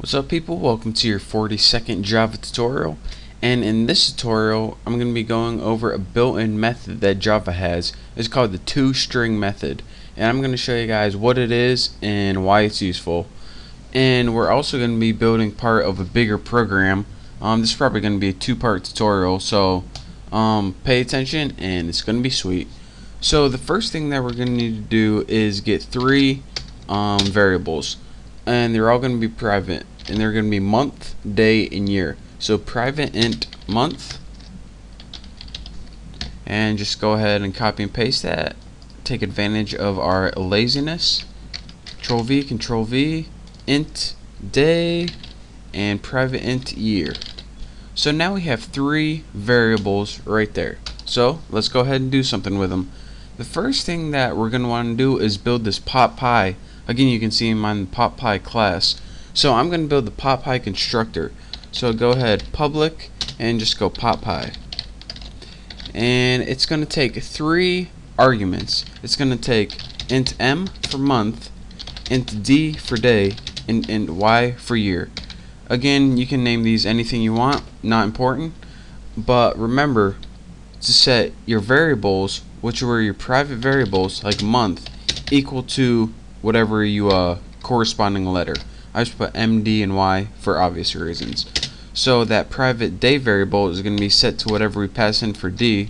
What's up, people? Welcome to your 40-second Java tutorial. And in this tutorial I'm going to be going over a built-in method that Java has. It's called the toString method, and I'm going to show you guys what it is and why it's useful. And we're also going to be building part of a bigger program. This is probably going to be a two-part tutorial, so pay attention and it's going to be sweet. So the first thing that we're going to need to do is get three variables, and they're all going to be private, and they're going to be month, day, and year. So private int month, and just go ahead and copy and paste that. Take advantage of our laziness. Control V, int day, and private int year. So now we have three variables right there. So let's go ahead and do something with them. The first thing that we're going to want to do is build this PopPy. Again, you can see in my PopPy class. So I'm going to build the PopPy constructor. So go ahead, public, and just go PopPy. And it's going to take three arguments. It's going to take int m for month, int d for day, and int y for year. Again, you can name these anything you want, not important. But remember to set your variables, which were your private variables, like month, equal to whatever you corresponding letter. I just put M, D, and Y for obvious reasons. So that private day variable is going to be set to whatever we pass in for D,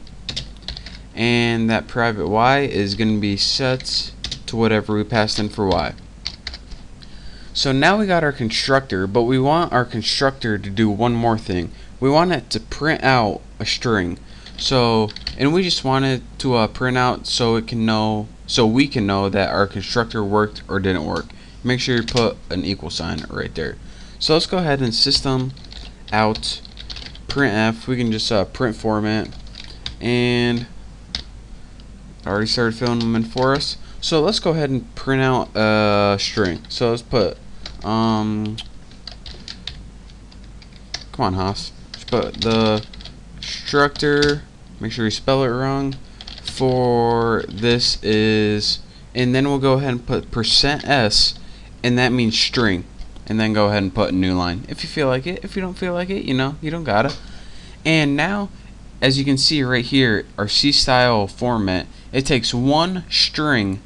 and that private Y is going to be set to whatever we passed in for Y. So now we got our constructor, but we want our constructor to do one more thing. We want it to print out a string. So, and we just want it to print out so we can know that our constructor worked or didn't work. Make sure you put an equal sign right there. So let's go ahead and system out printf. We can just print format, and I already started filling them in for us. So let's go ahead and print out a string. So let's put come on, Haas. Let's put the constructor, make sure you spell it wrong, for this is, and then we'll go ahead and put %s, and that means string, and then go ahead and put a new line if you feel like it. If you don't feel like it, you don't gotta. And now, as you can see right here, our C style format, it takes one string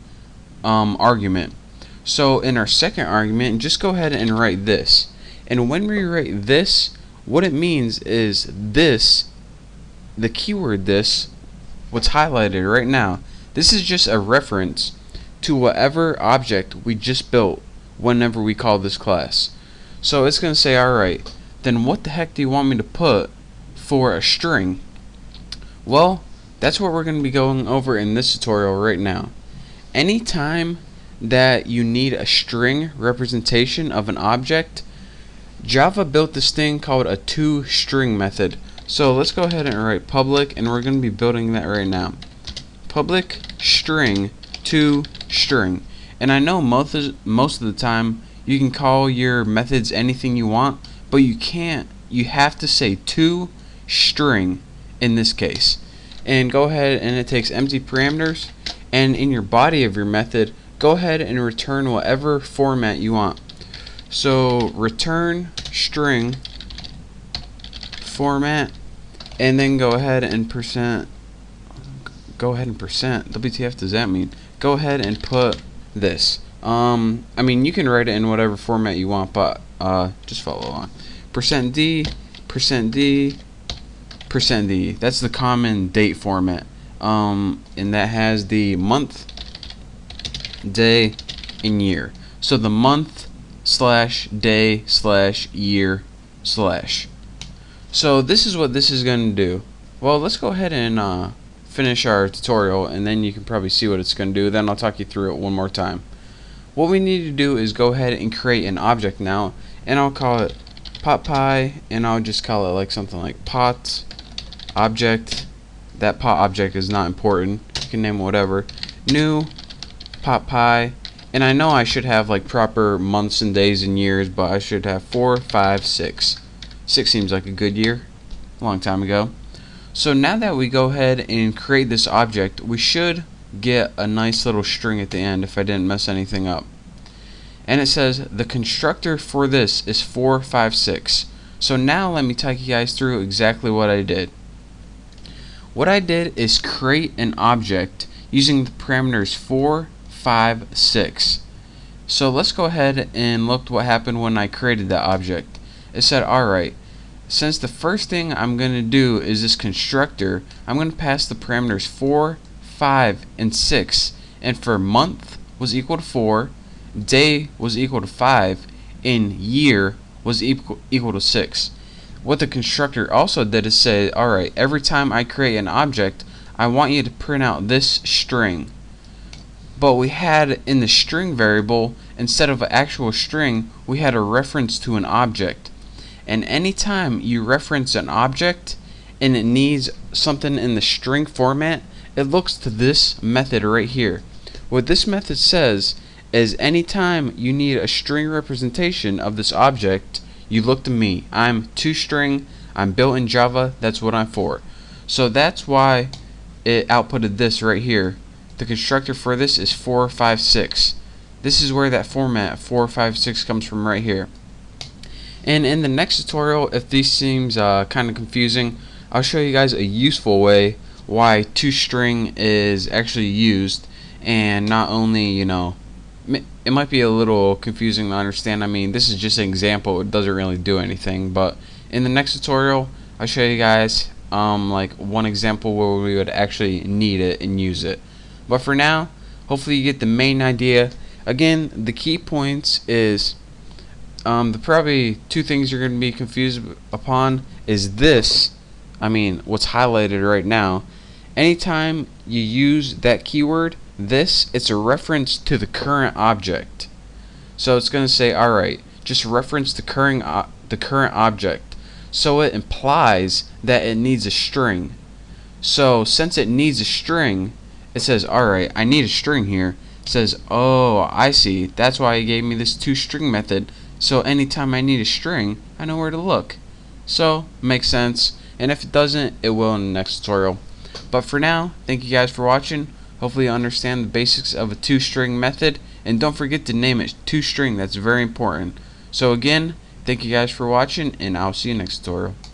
argument. So in our second argument, just go ahead and write this, and when we write this, what it means is this, the keyword this, what's highlighted right now, this is just a reference to whatever object we just built whenever we call this class. So it's going to say, alright, then what the heck do you want me to put for a string? Well, that's what we're going to be going over in this tutorial right now. Anytime that you need a string representation of an object, Java built this thing called a toString method. So let's go ahead and write public, and we're going to be building that right now. Public string toString. And I know most of the time you can call your methods anything you want, but you can't. You have to say toString in this case. And go ahead, and it takes empty parameters, and in your body of your method, go ahead and return whatever format you want. So return string format, and then go ahead and percent. WTF does that mean? Go ahead and put this. I mean, you can write it in whatever format you want, but just follow along. %d, %d, %d. That's the common date format, and that has the month, day, and year. So the month / day / year /. So this is what this is going to do. Well, let's go ahead and finish our tutorial, and then you can probably see what it's going to do. Then I'll talk you through it one more time. What we need to do is go ahead and create an object now, and I'll call it PopPy, and I'll just call it like something like pot object. That pot object is not important. You can name it whatever. New PopPy. And I know I should have like proper months and days and years, but I should have 4, 5, 6. 6 seems like a good year, a long time ago. So now that we go ahead and create this object, we should get a nice little string at the end if I didn't mess anything up. and it says the constructor for this is 456. So now let me take you guys through exactly what I did. What I did is create an object using the parameters 4, 5, 6. So let's go ahead and look what happened when I created that object. It said, alright, since the first thing I'm going to do is this constructor, I'm going to pass the parameters 4, 5, and 6. And for month was equal to 4, day was equal to 5, and year was equal to 6. What the constructor also did is say, alright, every time I create an object, I want you to print out this string. But we had in the string variable, instead of an actual string, we had a reference to an object. And anytime you reference an object and it needs something in the string format, it looks to this method right here. What this method says is anytime you need a string representation of this object, you look to me. I'm toString, I'm built in Java, that's what I'm for. So that's why it outputted this right here. The constructor for this is 456. This is where that format 456 comes from right here. And in the next tutorial, if this seems kind of confusing, I'll show you guys a useful way why toString is actually used, and not only, you know, it might be a little confusing to understand. I mean, this is just an example, it doesn't really do anything, but in the next tutorial I'll show you guys like one example where we would actually need it and use it. But for now, hopefully you get the main idea. Again, the key points is the probably two things you're going to be confused upon is this. I mean, what's highlighted right now. Anytime you use that keyword, this, it's a reference to the current object. So it's going to say, alright, just reference the current object. So it implies that it needs a string. So since it needs a string, it says, alright, I need a string here. It says, oh, I see. That's why it gave me this toString method. So anytime I need a string, I know where to look. So, makes sense. And if it doesn't, it will in the next tutorial. But for now, thank you guys for watching. Hopefully you understand the basics of a toString method. And don't forget to name it toString. That's very important. So again, thank you guys for watching, and I'll see you next tutorial.